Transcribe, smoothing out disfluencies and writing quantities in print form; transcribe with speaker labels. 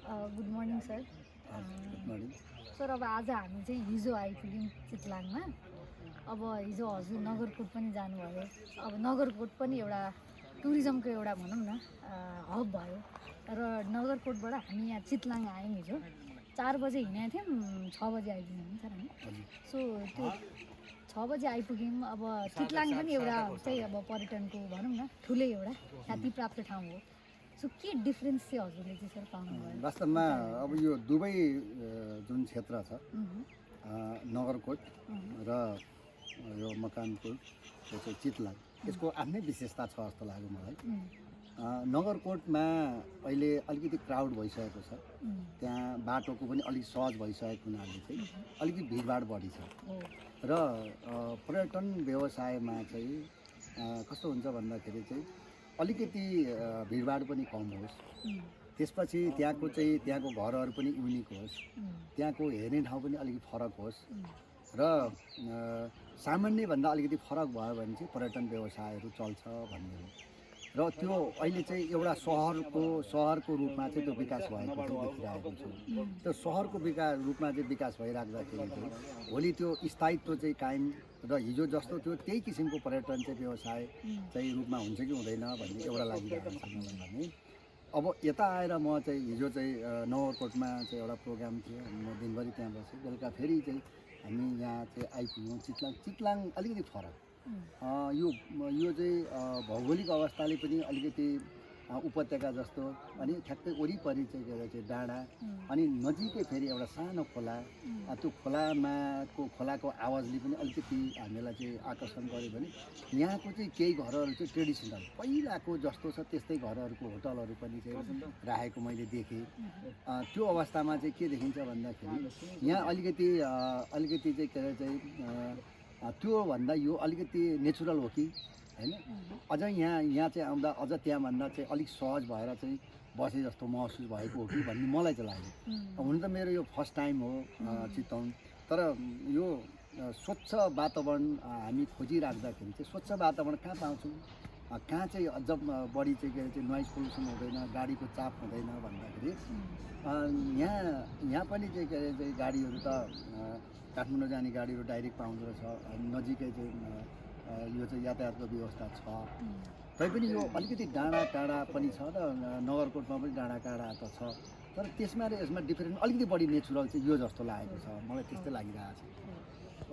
Speaker 1: Good morning sir.
Speaker 2: Good morning.
Speaker 1: Sir अब आज हामी चाहिँ हिजो आइपुग्यौँ चितलाङमा। अब हिजो हजुर नगरकोट पनि जानुभयो। अब नगरकोट पनि एउटा टुरिज्मको एउटा भनौँ न हब भयो र नगरकोटबाट हामी यहाँ चितलाङ आयौँ। हिजो 4 बजे हिँडेको थियौँ, 6 बजे आइपुग्यौँ नि सर हामी। सो त्यो 6 बजे आइपुग्यौँ। अब चितलाङ पनि एउटा चाहिँ अब पर्यटनको भनौँ न ठुलै एउटा ख्याति प्राप्त ठाउँ हो। सो के डिफ्रेन्स चाहिँ हजुरले चाहिँ सर पाउनुभयो?
Speaker 2: वास्तवमा अब यो दुवै जुन क्षेत्र छ नगरकोट र यो मकानपुर यो चाहिँ चितलाङ, यसको आफ्नै विशेषता छ जस्तो लाग्यो मलाई। नगरकोटमा अहिले अलिकति क्राउड भइसकेको छ, त्यहाँ बाटोको पनि अलिक सहज भइसकेको हुनाले चाहिँ अलिकति भिडभाड बढी छ र पर्यटन व्यवसायमा चाहिँ कस्तो हुन्छ भन्दाखेरि चाहिँ अलिकति भिडभाड पनि कम होस्, त्यसपछि त्यहाँको घरहरू पनि युनिक होस्, त्यहाँको हेर्ने ठाउँ पनि अलिकति फरक होस् र सामान्यभन्दा अलिकति फरक भयो भने चाहिँ पर्यटन व्यवसायहरू चल्छ भन्ने हो। र त्यो अहिले चाहिँ एउटा सहरको रूपमा चाहिँ त्यो विकास भएको चाहिँ देखिरहेको छु। त्यो सहरको रूपमा चाहिँ विकास भइराख्दाखेरि चाहिँ भोलि त्यो स्थायित्व चाहिँ कायम र हिजो जस्तो त्यो त्यही किसिमको पर्यटन चाहिँ व्यवसाय चाहिँ रूपमा हुन्छ कि हुँदैन भन्ने एउटा लागिरहेको छ मलाई भने। अब यता आएर म चाहिँ हिजो चाहिँ नगरकोटमा चाहिँ एउटा प्रोग्राम थियो, म दिनभरि त्यहाँ बसेँ। बेलुका फेरि चाहिँ हामी यहाँ चाहिँ आइपुग्यौँ चितलाङ अलिकति फरक। यो चाहिँ भौगोलिक अवस्थाले पनि अलिकति उपत्यका जस्तो अनि ठ्याक्कै वरिपरि चाहिँ डाँडा अनि नजिकै फेरि एउटा सानो खोला। त्यो खोलाको आवाजले पनि अलिकति हामीलाई चाहिँ आकर्षण गर्यो भने यहाँको चाहिँ केही घरहरू चाहिँ ट्रेडिसनल पहिलाको जस्तो छ त्यस्तै घरहरूको होटलहरू पनि चाहिँ राखेको मैले देखेँ। त्यो अवस्थामा चाहिँ के देखिन्छ भन्दाखेरि यहाँ अलिकति चाहिँ के अरे चाहिँ त्योभन्दा यो अलिकति नेचुरल हो कि हैन, अझ यहाँ चाहिँ आउँदा अझ त्यहाँभन्दा चाहिँ अलिक सहज भएर चाहिँ बसे जस्तो महसुस भएको हो कि भन्ने मलाई चाहिँ लाग्यो। हुन त मेरो यो फर्स्ट टाइम हो चितवन, तर यो स्वच्छ वातावरण हामी खोजिराख्दाखेरि चाहिँ स्वच्छ वातावरण कहाँ पाउँछौँ, कहाँ चाहिँ अझ बढी चाहिँ के अरे चाहिँ नोइज पोल्युसन हुँदैन, गाडीको चाप हुँदैन भन्दाखेरि यहाँ पनि चाहिँ के अरे चाहिँ गाडीहरू त काठमाडौँ जाने गाडीहरू डाइरेक्ट पाउँदो रहेछ, नजिकै चाहिँ यो चाहिँ यातायातको व्यवस्था छ। तैपनि यो अलिकति डाँडा काँडा पनि छ र नगरकोटमा पनि डाँडा काँडा त छ, तर त्यसमा र यसमा डिफरेन्स अलिकति बढी नेचुरल चाहिँ यो जस्तो लागेको छ, मलाई त्यस्तै लागिरहेको छ।